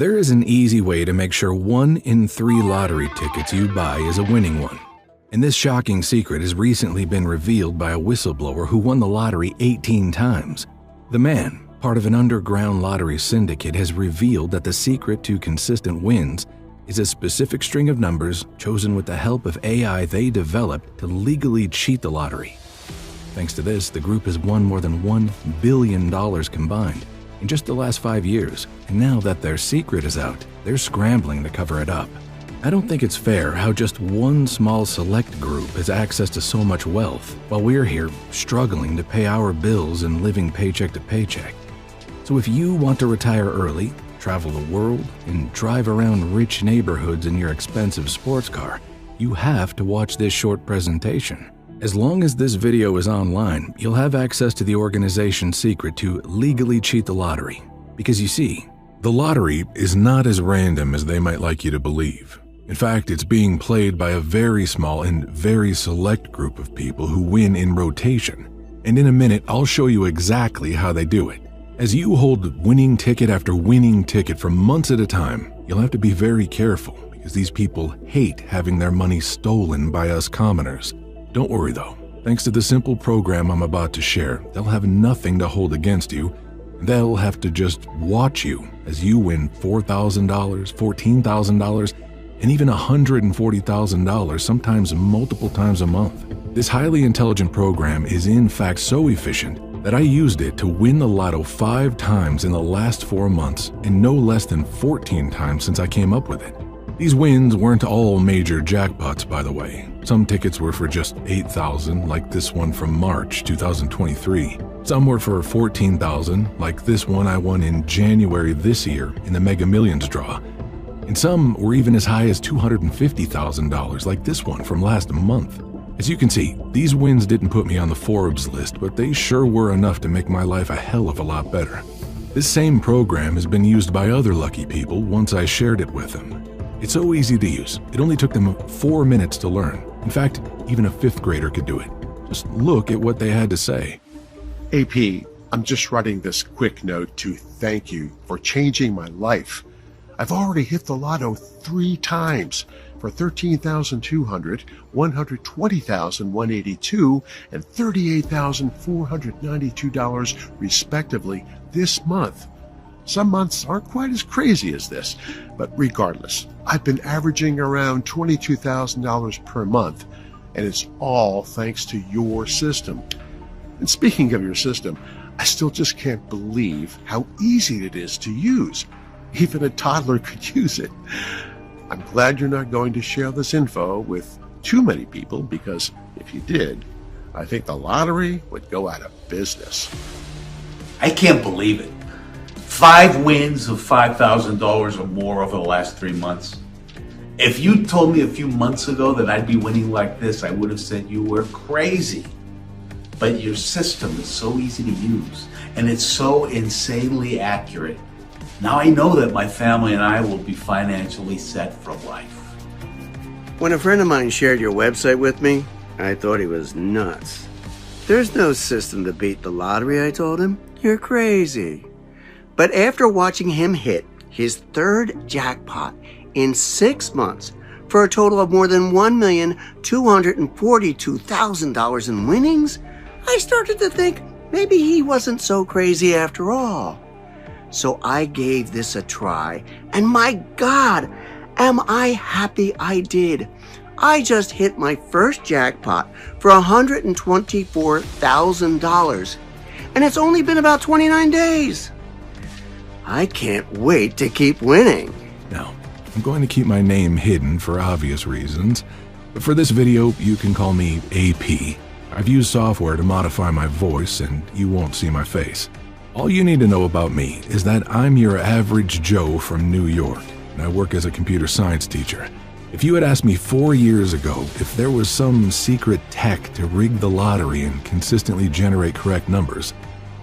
There is an easy way to make sure 1 in 3 lottery tickets you buy is a winning one. And this shocking secret has recently been revealed by a whistleblower who won the lottery 18 times. The man, part of an underground lottery syndicate, has revealed that the secret to consistent wins is a specific string of numbers chosen with the help of AI they developed to legally cheat the lottery. Thanks to this, the group has won more than $1 billion combined in just the last 5 years, and now that their secret is out, they're scrambling to cover it up. I don't think it's fair how just one small select group has access to so much wealth, while we're here struggling to pay our bills and living paycheck to paycheck. So if you want to retire early, travel the world, and drive around rich neighborhoods in your expensive sports car, you have to watch this short presentation. As long as this video is online, you'll have access to the organization's secret to legally cheat the lottery. Because you see, the lottery is not as random as they might like you to believe. In fact, it's being played by a very small and very select group of people who win in rotation. And in a minute, I'll show you exactly how they do it. As you hold winning ticket after winning ticket for months at a time, you'll have to be very careful because these people hate having their money stolen by us commoners. Don't worry though, thanks to the simple program I'm about to share, they'll have nothing to hold against you. They'll have to just watch you as you win $4,000, $14,000, and even $140,000, sometimes multiple times a month. This highly intelligent program is in fact so efficient that I used it to win the lotto 5 times in the last 4 months and no less than 14 times since I came up with it. These wins weren't all major jackpots, by the way. Some tickets were for just $8,000, like this one from March 2023. Some were for $14,000, like this one I won in January this year in the Mega Millions draw. And some were even as high as $250,000, like this one from last month. As you can see, these wins didn't put me on the Forbes list, but they sure were enough to make my life a hell of a lot better. This same program has been used by other lucky people once I shared it with them. It's so easy to use. It only took them 4 minutes to learn. In fact, even a 5th grader could do it. Just look at what they had to say. AP, I'm just writing this quick note to thank you for changing my life. I've already hit the lotto 3 times for $13,200, $120,182, and $38,492 respectively this month. Some months aren't quite as crazy as this, but regardless, I've been averaging around $22,000 per month, and it's all thanks to your system. And speaking of your system, I still just can't believe how easy it is to use. Even a toddler could use it. I'm glad you're not going to share this info with too many people, because if you did, I think the lottery would go out of business. I can't believe it. 5 wins of $5,000 or more over the last 3 months. If you told me a few months ago that I'd be winning like this, I would have said you were crazy. But your system is so easy to use, and it's so insanely accurate. Now I know that my family and I will be financially set for life. When a friend of mine shared your website with me, I thought he was nuts. There's no system to beat the lottery, I told him. You're crazy. But after watching him hit his 3rd jackpot in 6 months for a total of more than $1,242,000 in winnings, I started to think maybe he wasn't so crazy after all. So I gave this a try, and my God, am I happy I did. I just hit my first jackpot for $124,000, and it's only been about 29 days. I can't wait to keep winning. Now, I'm going to keep my name hidden for obvious reasons, but for this video, you can call me AP. I've used software to modify my voice, and you won't see my face. All you need to know about me is that I'm your average Joe from New York, and I work as a computer science teacher. If you had asked me 4 years ago if there was some secret tech to rig the lottery and consistently generate correct numbers,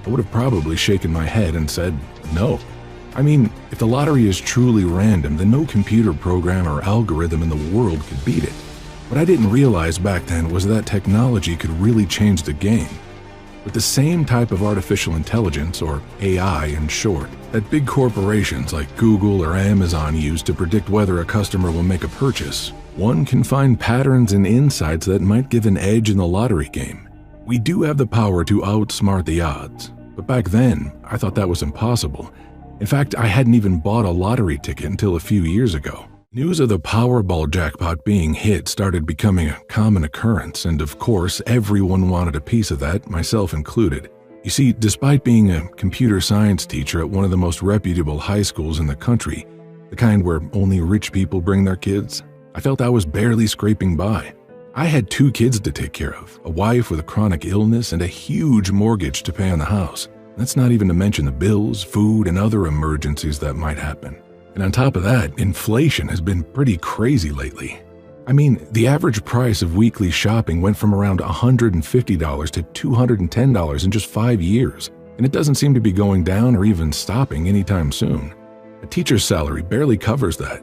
I would have probably shaken my head and said no. I mean, if the lottery is truly random, then no computer program or algorithm in the world could beat it. What I didn't realize back then was that technology could really change the game. with the same type of artificial intelligence, or AI in short, that big corporations like Google or Amazon use to predict whether a customer will make a purchase. One can find patterns and insights that might give an edge in the lottery game. We do have the power to outsmart the odds, but back then, I thought that was impossible. In fact, I hadn't even bought a lottery ticket until a few years ago. News of the Powerball jackpot being hit started becoming a common occurrence, and of course, everyone wanted a piece of that, myself included. You see, despite being a computer science teacher at one of the most reputable high schools in the country, the kind where only rich people bring their kids, I felt I was barely scraping by. I had 2 kids to take care of, a wife with a chronic illness, and a huge mortgage to pay on the house. That's not even to mention the bills, food, and other emergencies that might happen. And on top of that, inflation has been pretty crazy lately. I mean, the average price of weekly shopping went from around $150 to $210 in just 5 years, and it doesn't seem to be going down or even stopping anytime soon. A teacher's salary barely covers that.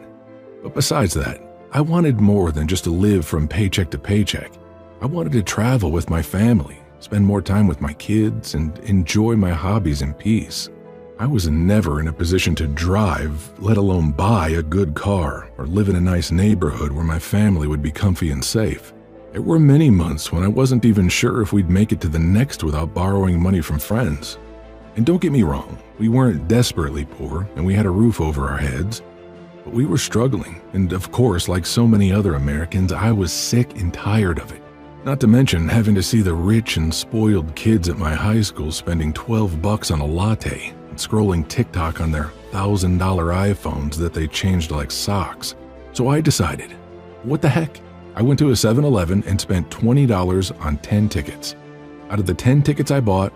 But besides that, I wanted more than just to live from paycheck to paycheck. I wanted to travel with my family, spend more time with my kids, and enjoy my hobbies in peace. I was never in a position to drive, let alone buy a good car or live in a nice neighborhood where my family would be comfy and safe. There were many months when I wasn't even sure if we'd make it to the next without borrowing money from friends. And don't get me wrong, we weren't desperately poor and we had a roof over our heads, but we were struggling, and of course, like so many other Americans, I was sick and tired of it. Not to mention having to see the rich and spoiled kids at my high school spending $12 on a latte, scrolling TikTok on their $1,000 iPhones that they changed like socks. So I decided, what the heck? I went to a 7-Eleven and spent $20 on 10 tickets. Out of the 10 tickets I bought,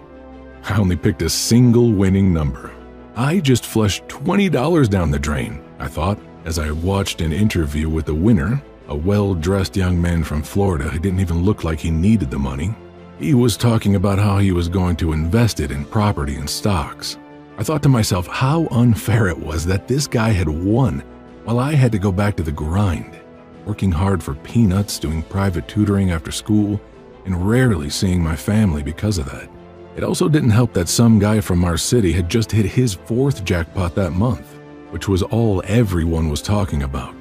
I only picked a single winning number. I just flushed $20 down the drain, I thought, as I watched an interview with the winner, a well-dressed young man from Florida who didn't even look like he needed the money. He was talking about how he was going to invest it in property and stocks. I thought to myself how unfair it was that this guy had won while I had to go back to the grind, working hard for peanuts, doing private tutoring after school, and rarely seeing my family because of that. It also didn't help that some guy from our city had just hit his 4th jackpot that month, which was all everyone was talking about.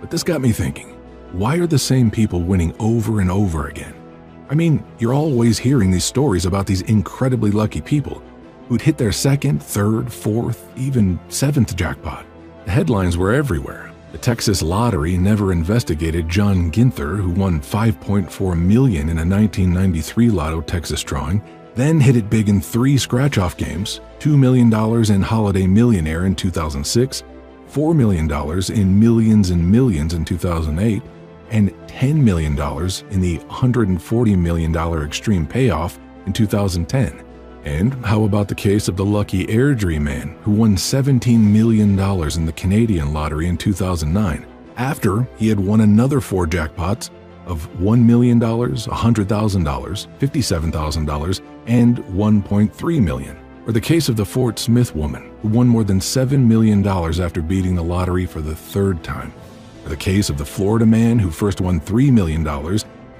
But this got me thinking, why are the same people winning over and over again? I mean, you're always hearing these stories about these incredibly lucky people who'd hit their 2nd, 3rd, 4th, even 7th jackpot. The headlines were everywhere. The Texas Lottery never investigated John Ginther, who won $5.4 million in a 1993 Lotto Texas drawing, then hit it big in 3 scratch-off games, $2 million in Holiday Millionaire in 2006, $4 million in Millions and Millions in 2008, and $10 million in the $140 million Extreme Payoff in 2010. And how about the case of the lucky Airdrie man who won $17 million in the Canadian lottery in 2009, after he had won another 4 jackpots of $1 million, $100,000, $57,000, and $1.3 million. Or the case of the Fort Smith woman who won more than $7 million after beating the lottery for the 3rd time. Or the case of the Florida man who first won $3 million,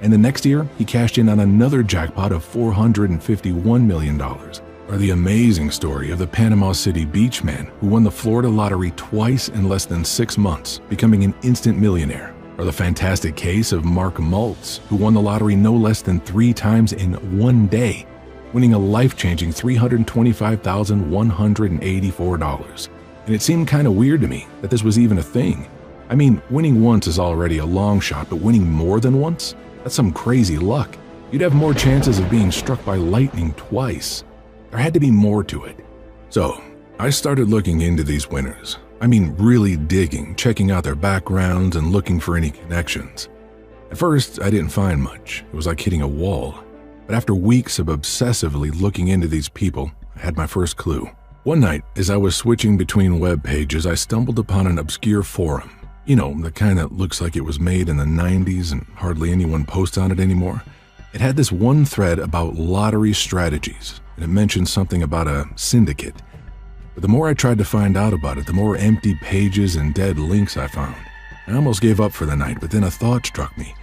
and the next year, he cashed in on another jackpot of $451 million. Or the amazing story of the Panama City beach man who won the Florida lottery twice in less than 6 months, becoming an instant millionaire. Or the fantastic case of Mark Maltz, who won the lottery no less than 3 times in 1 day, winning a life-changing $325,184. And it seemed kind of weird to me that this was even a thing. I mean, winning once is already a long shot, but winning more than once? That's some crazy luck. You'd have more chances of being struck by lightning twice. There had to be more to it. So, I started looking into these winners. I mean, really digging, checking out their backgrounds and looking for any connections. At first, I didn't find much. It was like hitting a wall. But after weeks of obsessively looking into these people, I had my first clue. One night, as I was switching between web pages, I stumbled upon an obscure forum. You know, the kind that looks like it was made in the 90s and hardly anyone posts on it anymore. It had this one thread about lottery strategies, and it mentioned something about a syndicate. But the more I tried to find out about it, the more empty pages and dead links I found. I almost gave up for the night, but then a thought struck me.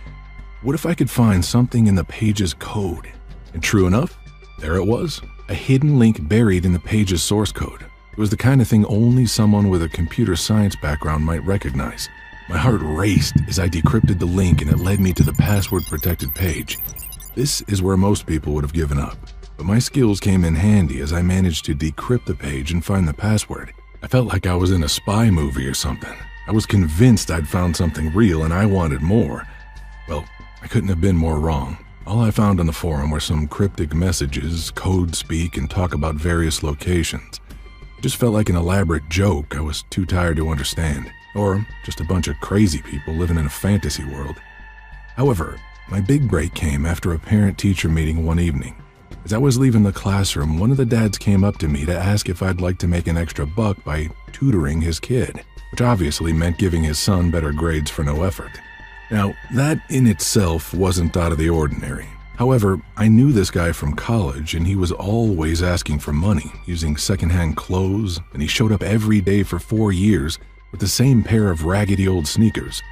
What if I could find something in the page's code? And true enough, There it was, a hidden link buried in the page's source code. It was the kind of thing only someone with a computer science background might recognize. My heart raced as I decrypted the link and it led me to the password-protected page. This is where most people would have given up, but my skills came in handy as I managed to decrypt the page and find the password. I felt like I was in a spy movie or something. I was convinced I'd found something real and I wanted more. Well, I couldn't have been more wrong. All I found on the forum were some cryptic messages, code speak, and talk about various locations. It just felt like an elaborate joke I was too tired to understand, or just a bunch of crazy people living in a fantasy world. However, my big break came after a parent-teacher meeting one evening. As I was leaving the classroom, one of the dads came up to me to ask if I'd like to make an extra buck by tutoring his kid, which obviously meant giving his son better grades for no effort. Now, that in itself wasn't out of the ordinary. However, I knew this guy from college, and he was always asking for money, using secondhand clothes, and he showed up every day for 4 years with the same pair of raggedy old sneakers.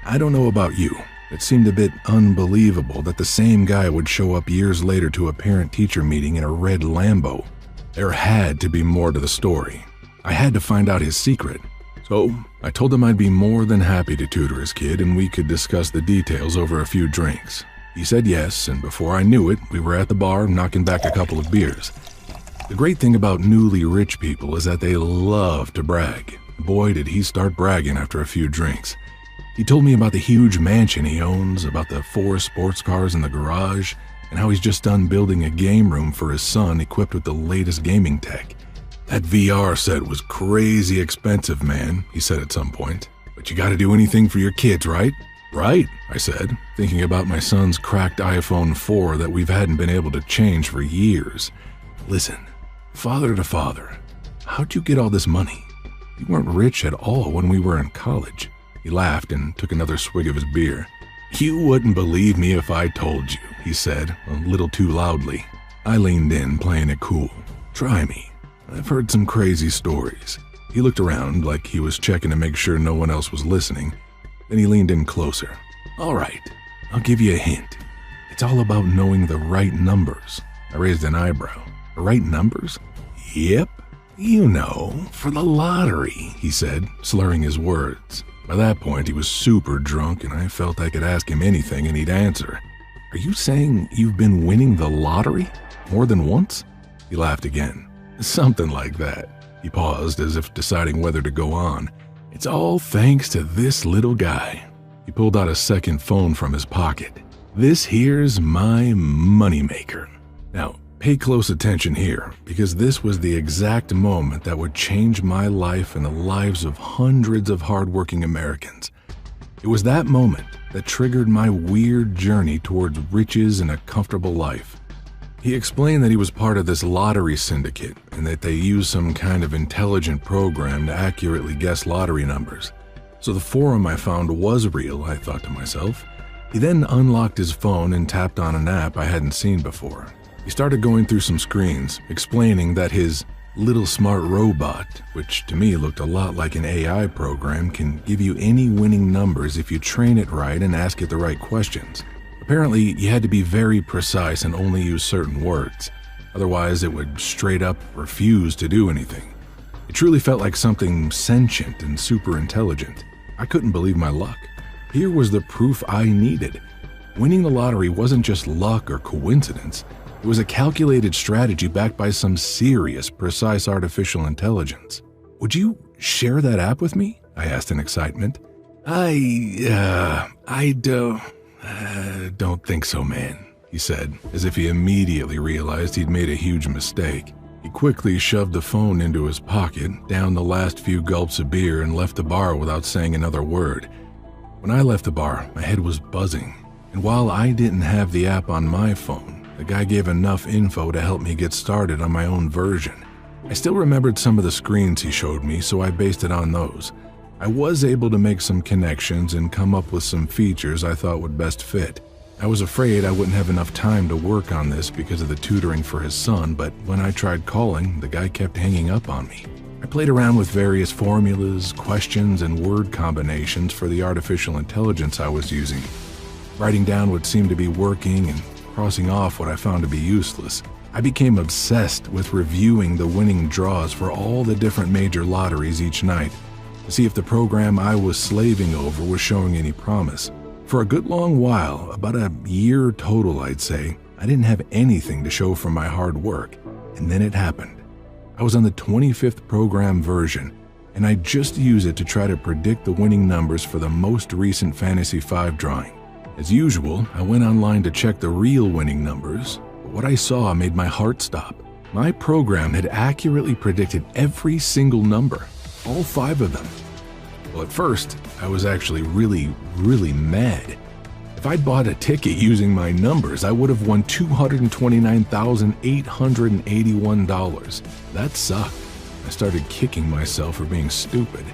I don't know about you. It seemed a bit unbelievable that the same guy would show up years later to a parent-teacher meeting in a red Lambo. There had to be more to the story. I had to find out his secret. So I told him I'd be more than happy to tutor his kid and we could discuss the details over a few drinks. He said yes, and before I knew it, we were at the bar knocking back a couple of beers. The great thing about newly rich people is that they love to brag. Boy, did he start bragging after a few drinks. He told me about the huge mansion he owns, about the 4 sports cars in the garage, and how he's just done building a game room for his son equipped with the latest gaming tech. That VR set was crazy expensive, man, he said at some point. But you gotta do anything for your kids, right? Right, I said, thinking about my son's cracked iPhone 4 that we hadn't been able to change for years. Listen, father to father, how'd you get all this money? You weren't rich at all when we were in college. He laughed and took another swig of his beer. You wouldn't believe me if I told you, he said, a little too loudly. I leaned in, playing it cool. Try me. I've heard some crazy stories. He looked around like he was checking to make sure no one else was listening. Then he leaned in closer. All right, I'll give you a hint. It's all about knowing the right numbers. I raised an eyebrow. The right numbers? Yep. You know, for the lottery, he said, slurring his words. By that point, he was super drunk, and I felt I could ask him anything and he'd answer. Are you saying you've been winning the lottery? More than once? He laughed again. Something like that. He paused as if deciding whether to go on. It's all thanks to this little guy. He pulled out a second phone from his pocket. This here's my moneymaker. Now, pay close attention here, because this was the exact moment that would change my life and the lives of hundreds of hardworking Americans. It was that moment that triggered my weird journey towards riches and a comfortable life. He explained that he was part of this lottery syndicate and that they used some kind of intelligent program to accurately guess lottery numbers. So the forum I found was real, I thought to myself. He then unlocked his phone and tapped on an app I hadn't seen before. He started going through some screens, explaining that his little smart robot, which to me looked a lot like an AI program, can give you any winning numbers if you train it right and ask it the right questions. Apparently, you had to be very precise and only use certain words. Otherwise, it would straight up refuse to do anything. It truly felt like something sentient and super intelligent. I couldn't believe my luck. Here was the proof I needed. Winning the lottery wasn't just luck or coincidence. It was a calculated strategy backed by some serious, precise artificial intelligence. Would you share that app with me? I asked in excitement. I don't think so, man, he said, as if he immediately realized he'd made a huge mistake. He quickly shoved the phone into his pocket, downed the last few gulps of beer, and left the bar without saying another word. When I left the bar, my head was buzzing, and while I didn't have the app on my phone, the guy gave enough info to help me get started on my own version. I still remembered some of the screens he showed me, so I based it on those. I was able to make some connections and come up with some features I thought would best fit. I was afraid I wouldn't have enough time to work on this because of the tutoring for his son, but when I tried calling, the guy kept hanging up on me. I played around with various formulas, questions, and word combinations for the artificial intelligence I was using. Writing down what seemed to be working and crossing off what I found to be useless. I became obsessed with reviewing the winning draws for all the different major lotteries each night to see if the program I was slaving over was showing any promise. For a good long while, about a year total I'd say, I didn't have anything to show for my hard work, and then it happened. I was on the 25th program version, and I just used it to try to predict the winning numbers for the most recent Fantasy 5 drawing. As usual, I went online to check the real winning numbers, but what I saw made my heart stop. My program had accurately predicted every single number, all 5 of them. Well, at first, I was actually really mad. If I'd bought a ticket using my numbers, I would have won $229,881. That sucked. I started kicking myself for being stupid.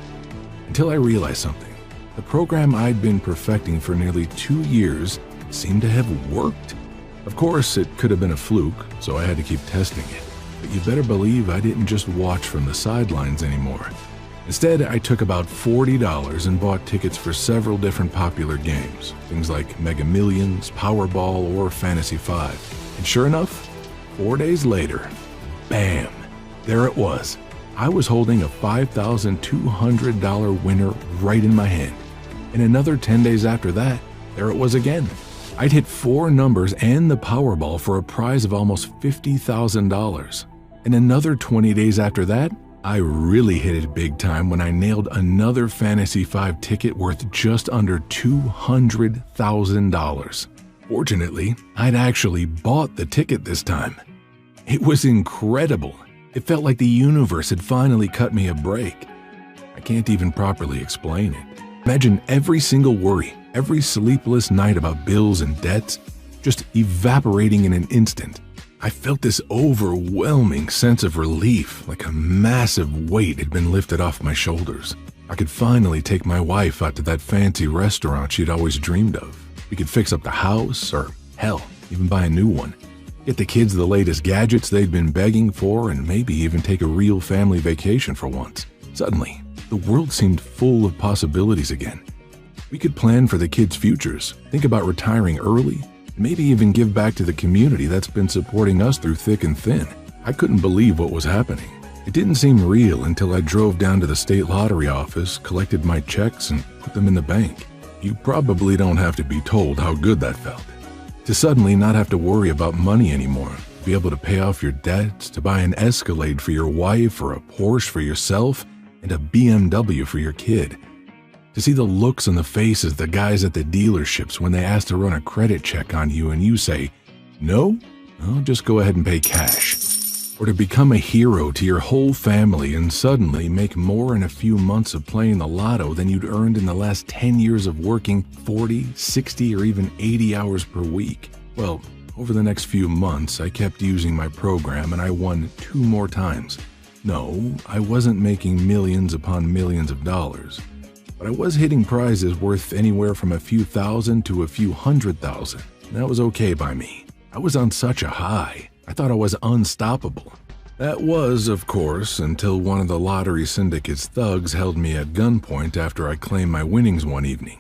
Until I realized something. The program I'd been perfecting for nearly 2 years seemed to have worked. Of course, it could have been a fluke, so I had to keep testing it. But you better believe I didn't just watch from the sidelines anymore. Instead, I took about $40 and bought tickets for several different popular games, things like Mega Millions, Powerball, or Fantasy 5. And sure enough, 4 days later, bam, there it was. I was holding a $5,200 winner right in my hand. And another 10 days after that, there it was again. I'd hit 4 numbers and the Powerball for a prize of almost $50,000. And another 20 days after that, I really hit it big time when I nailed another Fantasy 5 ticket worth just under $200,000. Fortunately, I'd actually bought the ticket this time. It was incredible. It felt like the universe had finally cut me a break. I can't even properly explain it. Imagine every single worry, every sleepless night about bills and debts, just evaporating in an instant. I felt this overwhelming sense of relief, like a massive weight had been lifted off my shoulders. I could finally take my wife out to that fancy restaurant she'd always dreamed of. We could fix up the house, or hell, even buy a new one. Get the kids the latest gadgets they'd been begging for, and maybe even take a real family vacation for once. Suddenly, the world seemed full of possibilities again. We could plan for the kids' futures, think about retiring early, maybe even give back to the community that's been supporting us through thick and thin. I couldn't believe what was happening. It didn't seem real until I drove down to the state lottery office, collected my checks, and put them in the bank. You probably don't have to be told how good that felt. To suddenly not have to worry about money anymore, be able to pay off your debts, to buy an Escalade for your wife or a Porsche for yourself, and a BMW for your kid. To see the looks on the faces of the guys at the dealerships when they ask to run a credit check on you and you say, no, I'll just go ahead and pay cash. Or to become a hero to your whole family and suddenly make more in a few months of playing the lotto than you'd earned in the last 10 years of working 40, 60, or even 80 hours per week. Well, over the next few months, I kept using my program and I won 2 more times. No, I wasn't making millions upon millions of dollars. But I was hitting prizes worth anywhere from a few thousand to a few $100,000. That was okay by me. I was on such a high. I thought I was unstoppable. That was, of course, until one of the lottery syndicate's thugs held me at gunpoint after I claimed my winnings one evening.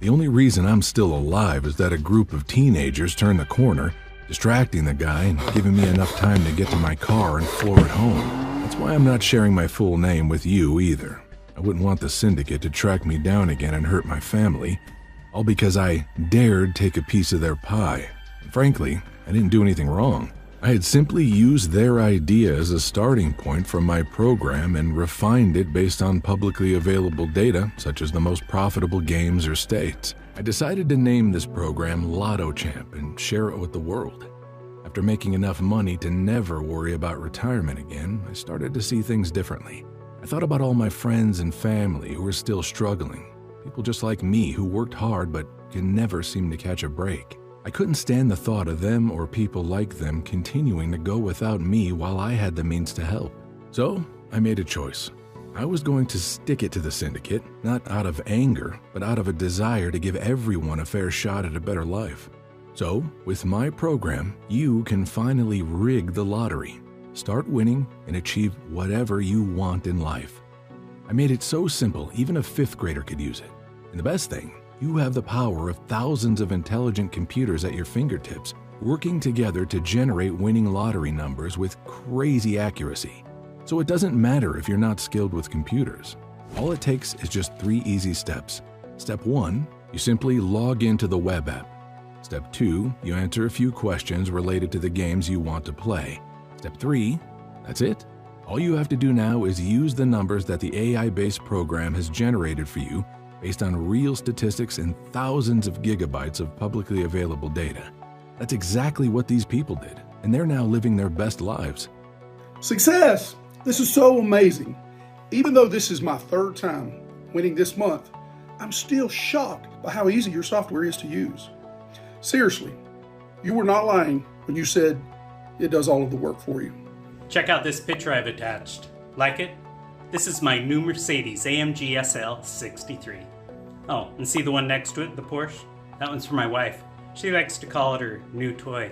The only reason I'm still alive is that a group of teenagers turned the corner, distracting the guy and giving me enough time to get to my car and floor it home. That's why I'm not sharing my full name with you either. I wouldn't want the syndicate to track me down again and hurt my family, all because I dared take a piece of their pie. Frankly, I didn't do anything wrong. I had simply used their idea as a starting point for my program and refined it based on publicly available data, such as the most profitable games or states. I decided to name this program Lotto Champ and share it with the world. After making enough money to never worry about retirement again, I started to see things differently. I thought about all my friends and family who were still struggling, people just like me who worked hard but could never seem to catch a break. I couldn't stand the thought of them or people like them continuing to go without me while I had the means to help. So I made a choice. I was going to stick it to the syndicate, not out of anger, but out of a desire to give everyone a fair shot at a better life. So, with my program, you can finally rig the lottery, start winning, and achieve whatever you want in life. I made it so simple, even a 5th grader could use it. And the best thing, you have the power of thousands of intelligent computers at your fingertips working together to generate winning lottery numbers with crazy accuracy. So it doesn't matter if you're not skilled with computers. All it takes is just 3 easy steps. Step 1, you simply log into the web app. Step 2, you answer a few questions related to the games you want to play. Step 3, that's it. All you have to do now is use the numbers that the AI-based program has generated for you based on real statistics and thousands of gigabytes of publicly available data. That's exactly what these people did, and they're now living their best lives. Success! This is so amazing. Even though this is my 3rd time winning this month, I'm still shocked by how easy your software is to use. Seriously, you were not lying when you said it does all of the work for you. Check out this picture I've attached. Like it? This is my new Mercedes AMG SL 63. Oh, and see the one next to it, the Porsche? That one's for my wife. She likes to call it her new toy.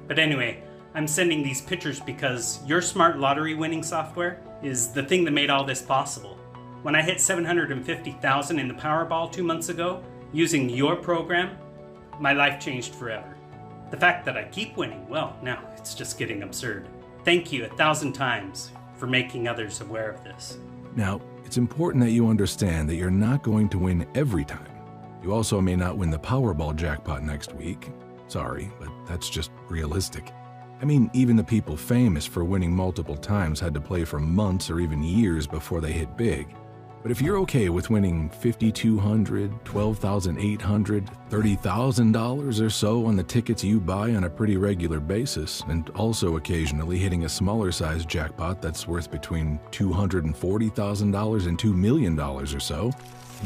But anyway, I'm sending these pictures because your smart lottery winning software is the thing that made all this possible. When I hit 750,000 in the Powerball 2 months ago, using your program, my life changed forever. The fact that I keep winning, well, now it's just getting absurd. Thank you 1,000 times for making others aware of this. Now, it's important that you understand that you're not going to win every time. You also may not win the Powerball jackpot next week. Sorry, but that's just realistic. I mean, even the people famous for winning multiple times had to play for months or even years before they hit big. But if you're okay with winning $5,200, $12,800, $30,000 or so on the tickets you buy on a pretty regular basis, and also occasionally hitting a smaller size jackpot that's worth between $240,000 and $2 million or so,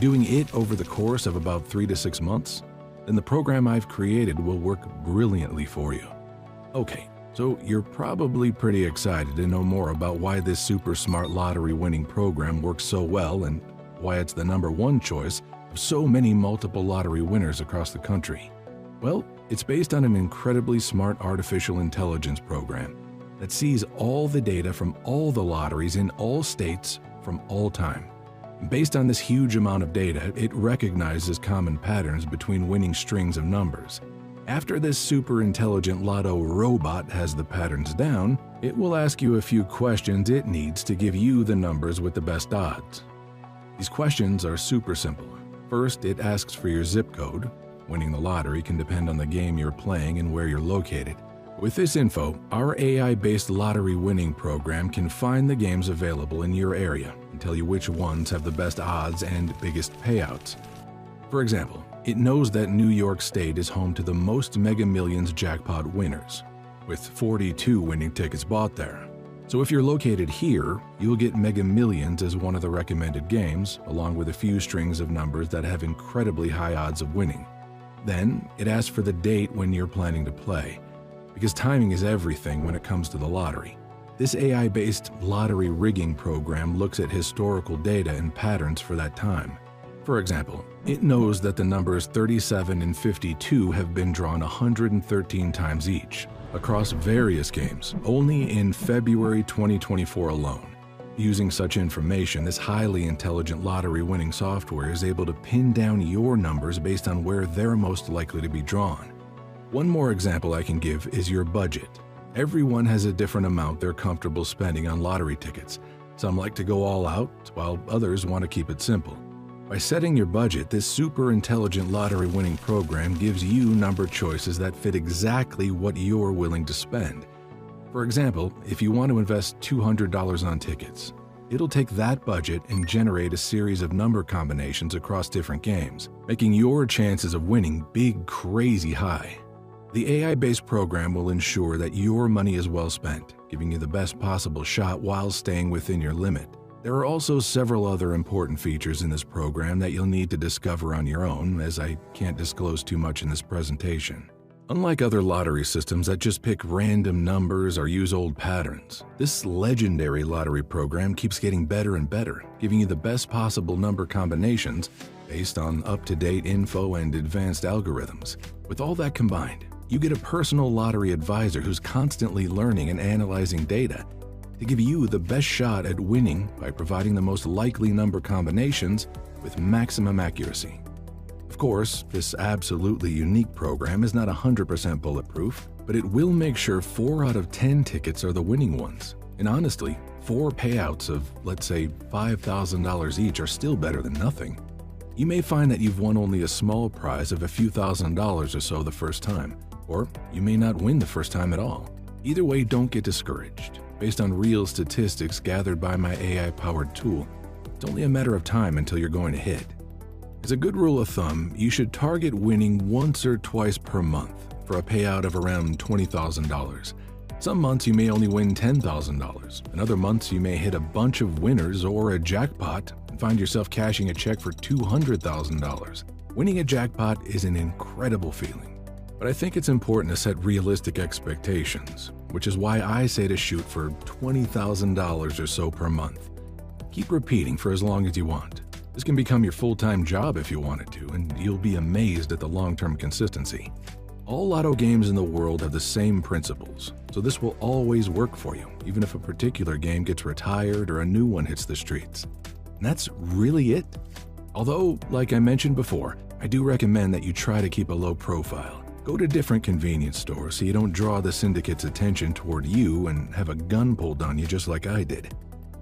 doing it over the course of about 3 to 6 months, then the program I've created will work brilliantly for you. Okay, so you're probably pretty excited to know more about why this super smart lottery winning program works so well and why it's the #1 choice of so many multiple lottery winners across the country. Well, it's based on an incredibly smart artificial intelligence program that sees all the data from all the lotteries in all states from all time. Based on this huge amount of data, it recognizes common patterns between winning strings of numbers. After this super intelligent lotto robot has the patterns down, it will ask you a few questions it needs to give you the numbers with the best odds. These questions are super simple. First, it asks for your zip code. Winning the lottery can depend on the game you're playing and where you're located. With this info, our AI-based lottery winning program can find the games available in your area and tell you which ones have the best odds and biggest payouts. For example, it knows that New York State is home to the most Mega Millions jackpot winners, with 42 winning tickets bought there. So if you're located here, you'll get Mega Millions as one of the recommended games, along with a few strings of numbers that have incredibly high odds of winning. Then, it asks for the date when you're planning to play, because timing is everything when it comes to the lottery. This AI-based lottery rigging program looks at historical data and patterns for that time. For example, it knows that the numbers 37 and 52 have been drawn 113 times each, across various games, only in February 2024 alone. Using such information, this highly intelligent lottery-winning software is able to pin down your numbers based on where they're most likely to be drawn. One more example I can give is your budget. Everyone has a different amount they're comfortable spending on lottery tickets. Some like to go all out, while others want to keep it simple. By setting your budget, this super intelligent lottery winning program gives you number choices that fit exactly what you're willing to spend. For example, if you want to invest $200 on tickets, it'll take that budget and generate a series of number combinations across different games, making your chances of winning big, crazy high. The AI-based program will ensure that your money is well spent, giving you the best possible shot while staying within your limit. There are also several other important features in this program that you'll need to discover on your own, as I can't disclose too much in this presentation. Unlike other lottery systems that just pick random numbers or use old patterns, this legendary lottery program keeps getting better and better, giving you the best possible number combinations based on up-to-date info and advanced algorithms. With all that combined, you get a personal lottery advisor who's constantly learning and analyzing data to give you the best shot at winning by providing the most likely number combinations with maximum accuracy. Of course, this absolutely unique program is not 100% bulletproof. but it will make sure 4 out of 10 tickets are the winning ones. And honestly, 4 payouts of, let's say, $5,000 each are still better than nothing. You may find that you've won only a small prize of a few $1,000s or so the first time, or you may not win the first time at all. Either way, don't get discouraged. Based on real statistics gathered by my AI-powered tool, it's only a matter of time until you're going to hit. As a good rule of thumb, you should target winning once or twice per month for a payout of around $20,000. Some months you may only win $10,000, and other months you may hit a bunch of winners or a jackpot and find yourself cashing a check for $200,000. Winning a jackpot is an incredible feeling, but I think it's important to set realistic expectations, which is why I say to shoot for $20,000 or so per month. Keep repeating for as long as you want. This can become your full-time job if you wanted to, and you'll be amazed at the long-term consistency. All lotto games in the world have the same principles, so this will always work for you, even if a particular game gets retired or a new one hits the streets. And that's really it. Although, like I mentioned before, I do recommend that you try to keep a low profile. Go to different convenience stores so you don't draw the syndicate's attention toward you and have a gun pulled on you just like I did.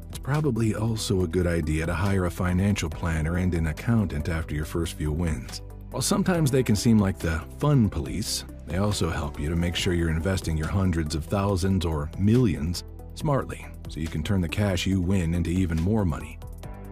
It's probably also a good idea to hire a financial planner and an accountant after your first few wins. While sometimes they can seem like the fun police, they also help you to make sure you're investing your hundreds of thousands or millions smartly, so you can turn the cash you win into even more money.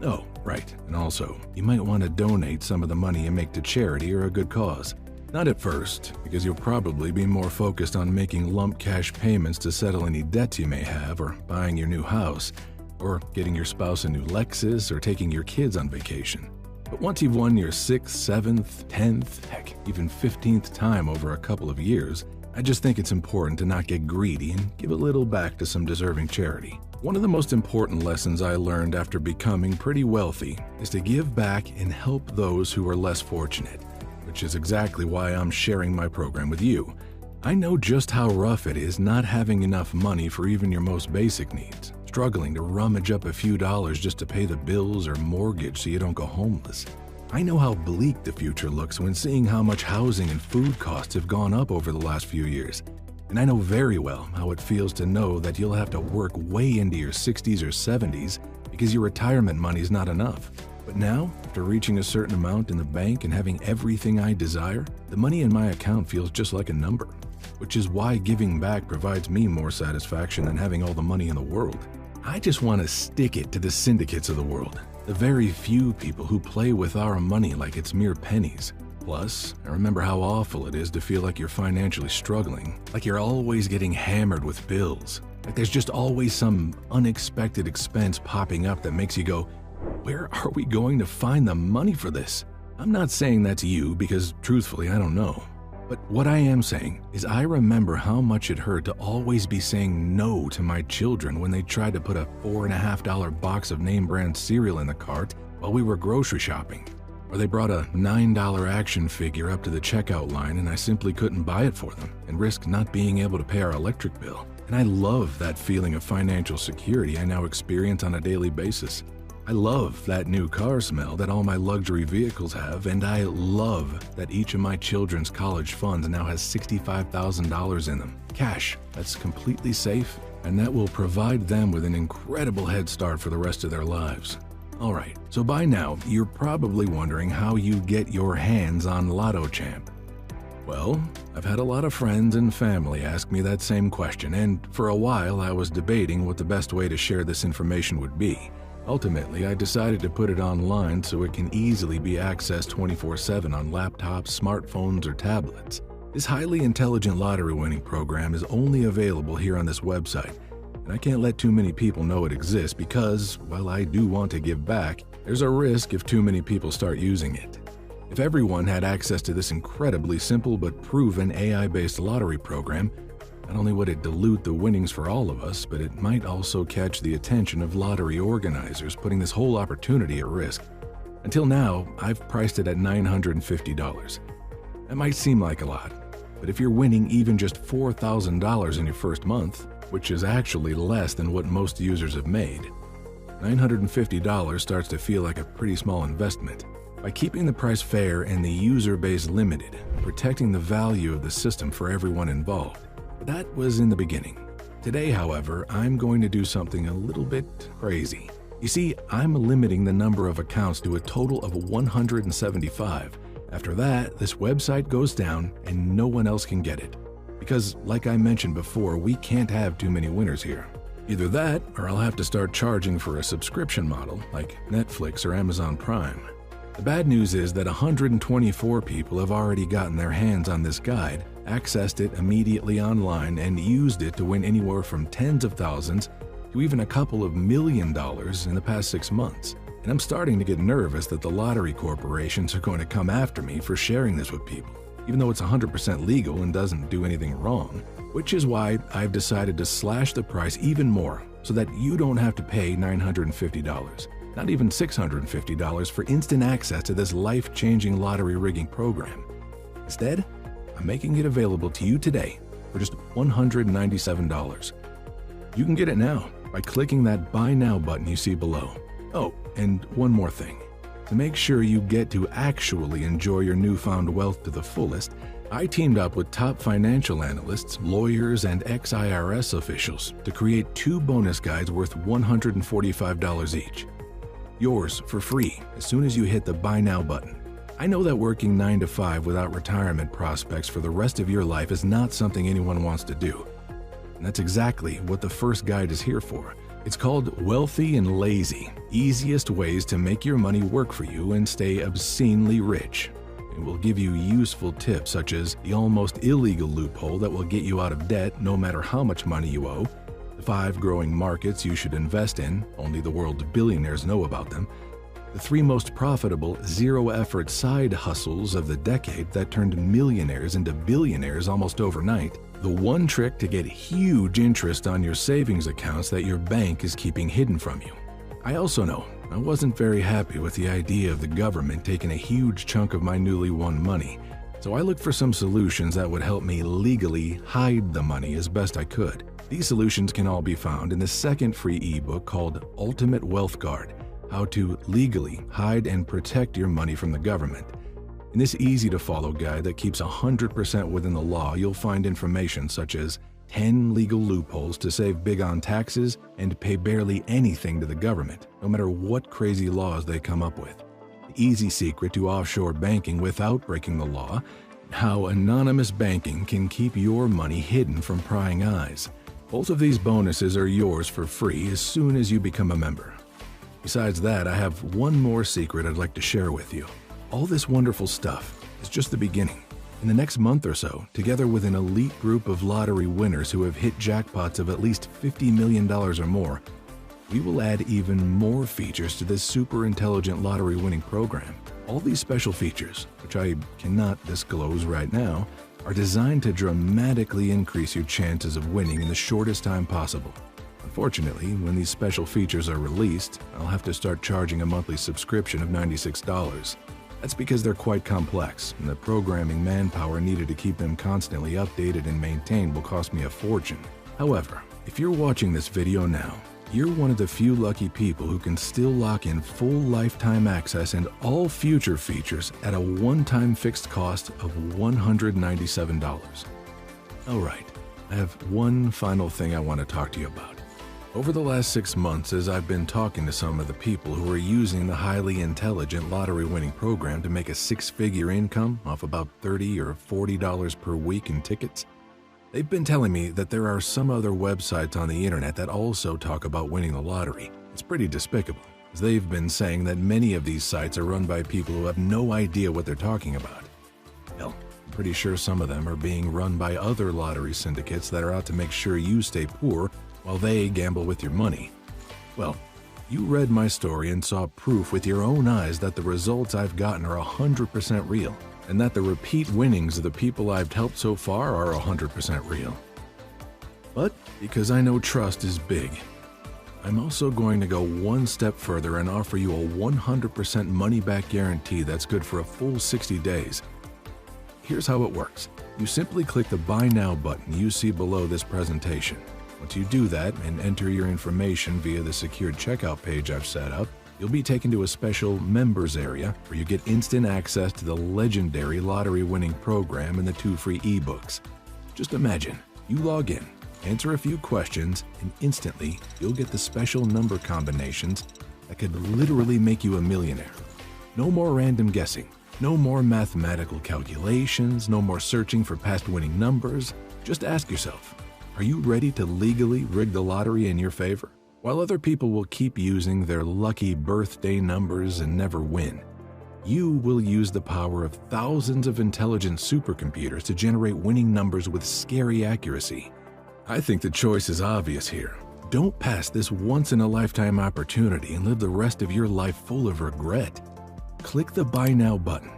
Oh, right, and also, you might want to donate some of the money you make to charity or a good cause. Not at first, because you'll probably be more focused on making lump cash payments to settle any debts you may have, or buying your new house, or getting your spouse a new Lexus, or taking your kids on vacation. But once you've won your 6th, 7th, 10th, heck, even 15th time over a couple of years, I just think it's important to not get greedy and give a little back to some deserving charity. One of the most important lessons I learned after becoming pretty wealthy is to give back and help those who are less fortunate, which is exactly why I'm sharing my program with you. I know just how rough it is not having enough money for even your most basic needs, struggling to rummage up a few dollars just to pay the bills or mortgage so you don't go homeless. I know how bleak the future looks when seeing how much housing and food costs have gone up over the last few years. And I know very well how it feels to know that you'll have to work way into your 60s or 70s because your retirement money's not enough. But now, after reaching a certain amount in the bank and having everything I desire, the money in my account feels just like a number, which is why giving back provides me more satisfaction than having all the money in the world. I just want to stick it to the syndicates of the world, the very few people who play with our money like it's mere pennies. Plus, I remember how awful it is to feel like you're financially struggling, like you're always getting hammered with bills, like there's just always some unexpected expense popping up that makes you go, where are we going to find the money for this? I'm not saying that's you because, truthfully, I don't know. But what I am saying is I remember how much it hurt to always be saying no to my children when they tried to put a $4.50 box of name brand cereal in the cart while we were grocery shopping. Or they brought a $9 action figure up to the checkout line and I simply couldn't buy it for them and risk not being able to pay our electric bill. And I love that feeling of financial security I now experience on a daily basis. I love that new car smell that all my luxury vehicles have, and I love that each of my children's college funds now has $65,000 in them. Cash that's completely safe, and that will provide them with an incredible head start for the rest of their lives. Alright, so by now, you're probably wondering how you get your hands on Lotto Champ. Well, I've had a lot of friends and family ask me that same question, and for a while I was debating what the best way to share this information would be. Ultimately, I decided to put it online so it can easily be accessed 24/7 on laptops, smartphones, or tablets. This highly intelligent lottery winning program is only available here on this website, and I can't let too many people know it exists because, while I do want to give back, there's a risk if too many people start using it. If everyone had access to this incredibly simple but proven AI-based lottery program, not only would it dilute the winnings for all of us, but it might also catch the attention of lottery organizers, putting this whole opportunity at risk. Until now, I've priced it at $950. That might seem like a lot, but if you're winning even just $4,000 in your first month, which is actually less than what most users have made, $950 starts to feel like a pretty small investment. By keeping the price fair and the user base limited, protecting the value of the system for everyone involved, that was in the beginning. Today, however, I'm going to do something a little bit crazy. You see, I'm limiting the number of accounts to a total of 175. After that, this website goes down and no one else can get it. Because, like I mentioned before, we can't have too many winners here. Either that, or I'll have to start charging for a subscription model like Netflix or Amazon Prime. The bad news is that 124 people have already gotten their hands on this guide, accessed it immediately online, and used it to win anywhere from tens of thousands to even a couple of $1 million in the past 6 months. And I'm starting to get nervous that the lottery corporations are going to come after me for sharing this with people, even though it's 100% legal and doesn't do anything wrong. Which is why I've decided to slash the price even more so that you don't have to pay $950, not even $650 for instant access to this life-changing lottery rigging program. Instead, I'm making it available to you today for just $197. You can get it now by clicking that Buy Now button you see below. Oh, and one more thing. To make sure you get to actually enjoy your newfound wealth to the fullest, I teamed up with top financial analysts, lawyers, and ex-IRS officials to create 2 bonus guides worth $145 each. Yours for free as soon as you hit the Buy Now button. I know that working 9 to 5 without retirement prospects for the rest of your life is not something anyone wants to do. And that's exactly what the first guide is here for. It's called Wealthy and Lazy, Easiest Ways to Make Your Money Work for You and Stay Obscenely Rich. It will give you useful tips such as the almost illegal loophole that will get you out of debt no matter how much money you owe, the 5 growing markets you should invest in, only the world's billionaires know about them, the 3 most profitable zero-effort side hustles of the decade that turned millionaires into billionaires almost overnight, the one trick to get huge interest on your savings accounts that your bank is keeping hidden from you. I also know I wasn't very happy with the idea of the government taking a huge chunk of my newly won money, so I looked for some solutions that would help me legally hide the money as best I could. These solutions can all be found in the second free ebook called Ultimate Wealth Guard: How to Legally Hide and Protect Your Money from the Government. In this easy-to-follow guide that keeps 100% within the law, you'll find information such as 10 legal loopholes to save big on taxes and pay barely anything to the government, no matter what crazy laws they come up with. The easy secret to offshore banking without breaking the law, how anonymous banking can keep your money hidden from prying eyes. Both of these bonuses are yours for free as soon as you become a member. Besides that, I have one more secret I'd like to share with you. All this wonderful stuff is just the beginning. In the next month or so, together with an elite group of lottery winners who have hit jackpots of at least $50 million or more, we will add even more features to this super intelligent lottery winning program. All these special features, which I cannot disclose right now, are designed to dramatically increase your chances of winning in the shortest time possible. Unfortunately, when these special features are released, I'll have to start charging a monthly subscription of $96. That's because they're quite complex, and the programming manpower needed to keep them constantly updated and maintained will cost me a fortune. However, if you're watching this video now, you're one of the few lucky people who can still lock in full lifetime access and all future features at a one-time fixed cost of $197. Alright, I have one final thing I want to talk to you about. Over the last 6 months, as I've been talking to some of the people who are using the highly intelligent lottery winning program to make a 6-figure income off about $30 or $40 per week in tickets, they've been telling me that there are some other websites on the internet that also talk about winning the lottery. It's pretty despicable, as they've been saying that many of these sites are run by people who have no idea what they're talking about. Hell, I'm pretty sure some of them are being run by other lottery syndicates that are out to make sure you stay poor while they gamble with your money. Well, you read my story and saw proof with your own eyes that the results I've gotten are 100% real, and that the repeat winnings of the people I've helped so far are 100% real. But because I know trust is big, I'm also going to go one step further and offer you a 100% money-back guarantee that's good for a full 60 days. Here's how it works. You simply click the Buy Now button you see below this presentation. Once you do that and enter your information via the secured checkout page I've set up, you'll be taken to a special members area where you get instant access to the legendary lottery winning program and the 2 free ebooks. Just imagine, You log in, answer a few questions, and instantly you'll get the special number combinations that could literally make you a millionaire. No more random guessing, no more mathematical calculations, no more searching for past winning numbers. Just ask yourself, are you ready to legally rig the lottery in your favor? While other people will keep using their lucky birthday numbers and never win, you will use the power of thousands of intelligent supercomputers to generate winning numbers with scary accuracy. I think the choice is obvious here. Don't pass this once-in-a-lifetime opportunity and live the rest of your life full of regret. Click the Buy Now button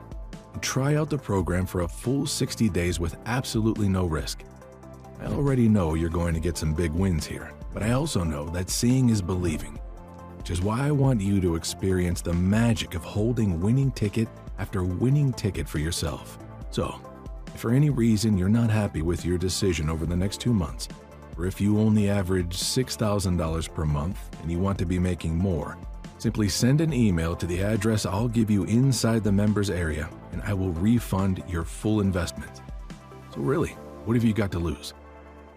and try out the program for a full 60 days with absolutely no risk. I already know you're going to get some big wins here, but I also know that seeing is believing, which is why I want you to experience the magic of holding winning ticket after winning ticket for yourself. So, if for any reason you're not happy with your decision over the next 2 months, or if you only average $6,000 per month and you want to be making more, simply send an email to the address I'll give you inside the members area and I will refund your full investment. So really, what have you got to lose?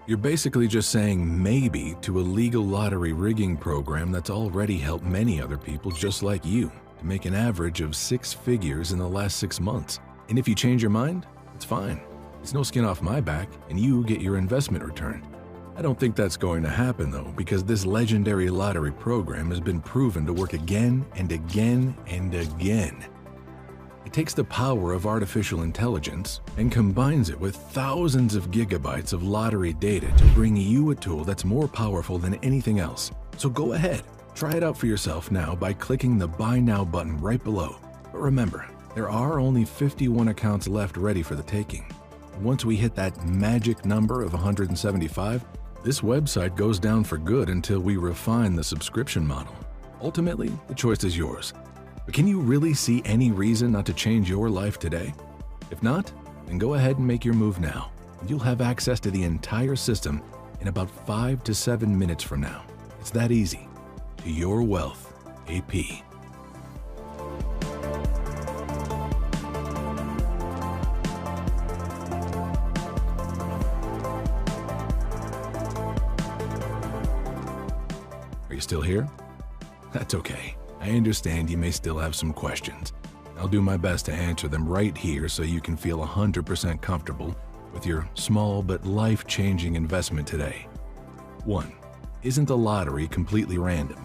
You're basically just saying maybe to a legal lottery rigging program that's already helped many other people just like you to make an average of 6 figures in the last 6 months. And if you change your mind, it's fine. It's no skin off my back and you get your investment returned. I don't think that's going to happen though, because this legendary lottery program has been proven to work again and again and again. It takes the power of artificial intelligence and combines it with thousands of gigabytes of lottery data to bring you a tool that's more powerful than anything else. So go ahead, try it out for yourself now by clicking the Buy Now button right below. But remember, there are only 51 accounts left ready for the taking. Once we hit that magic number of 175, this website goes down for good until we refine the subscription model. Ultimately, the choice is yours. But can you really see any reason not to change your life today? If not, then go ahead and make your move now. You'll have access to the entire system in about 5 to 7 minutes from now. It's that easy. To your wealth, AP. Are you still here? That's okay. I understand you may still have some questions. I'll do my best to answer them right here so you can feel 100% comfortable with your small but life-changing investment today. 1. Isn't the lottery completely random?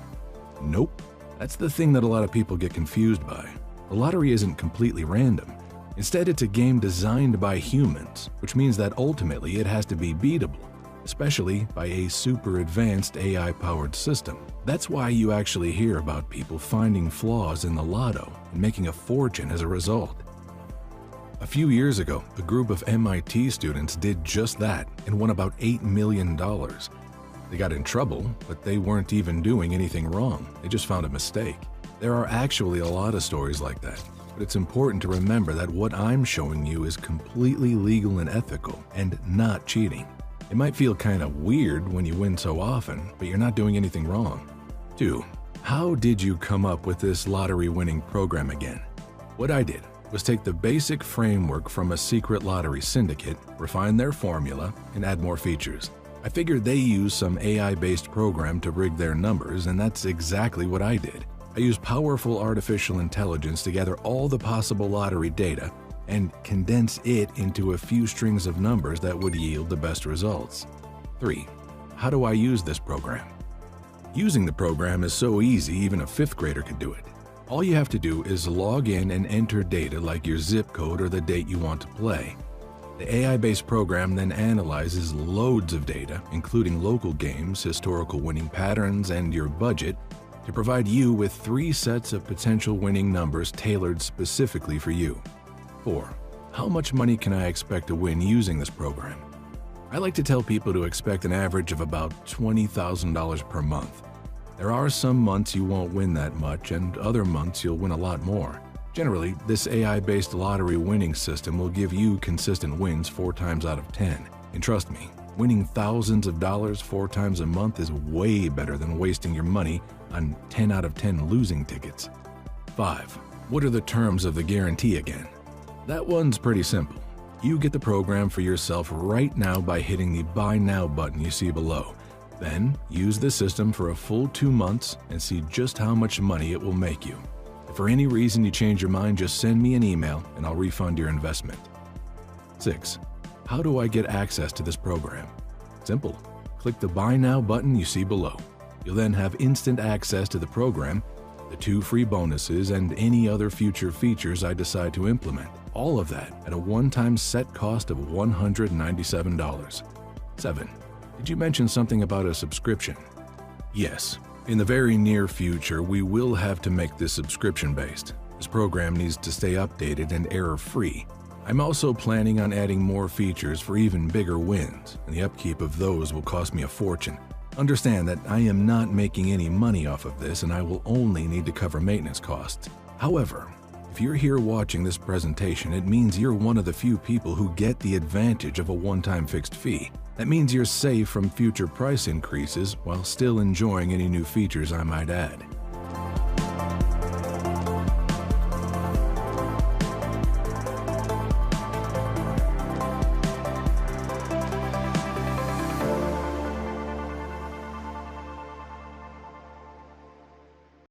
Nope. That's the thing that a lot of people get confused by. The lottery isn't completely random. Instead, it's a game designed by humans, which means that ultimately it has to be beatable, especially by a super advanced AI-powered system. That's why you actually hear about people finding flaws in the lotto and making a fortune as a result. A few years ago, a group of MIT students did just that and won about $8 million. They got in trouble, but they weren't even doing anything wrong. They just found a mistake. There are actually a lot of stories like that, but it's important to remember that what I'm showing you is completely legal and ethical and not cheating. It might feel kind of weird when you win so often, but you're not doing anything wrong. 2. How did you come up with this lottery winning program again? What I did was take the basic framework from a secret lottery syndicate, refine their formula, and add more features. I figured they used some AI-based program to rig their numbers, and that's exactly what I did. I used powerful artificial intelligence to gather all the possible lottery data and condense it into a few strings of numbers that would yield the best results. 3. How do I use this program? Using the program is so easy, even a 5th grader could do it. All you have to do is log in and enter data like your zip code or the date you want to play. The AI-based program then analyzes loads of data, including local games, historical winning patterns, and your budget, to provide you with 3 sets of potential winning numbers tailored specifically for you. 4. How much money can I expect to win using this program? I like to tell people to expect an average of about $20,000 per month. There are some months you won't win that much, and other months you'll win a lot more. Generally, this AI-based lottery winning system will give you consistent wins 4 times out of 10. And trust me, winning thousands of dollars 4 times a month is way better than wasting your money on 10 out of 10 losing tickets. 5. What are the terms of the guarantee again? That one's pretty simple. You get the program for yourself right now by hitting the Buy Now button you see below. Then, use the system for a full 2 months and see just how much money it will make you. If for any reason you change your mind, just send me an email and I'll refund your investment. 6. How do I get access to this program? Simple. Click the Buy Now button you see below. You'll then have instant access to the program, the 2 free bonuses, and any other future features I decide to implement. All of that at a one-time set cost of $197. 7. Did you mention something about a subscription? Yes. In the very near future, we will have to make this subscription-based. This program needs to stay updated and error-free. I'm also planning on adding more features for even bigger wins, and the upkeep of those will cost me a fortune. Understand that I am not making any money off of this, and I will only need to cover maintenance costs. However, if you're here watching this presentation, it means you're one of the few people who get the advantage of a one-time fixed fee. That means you're safe from future price increases while still enjoying any new features I might add.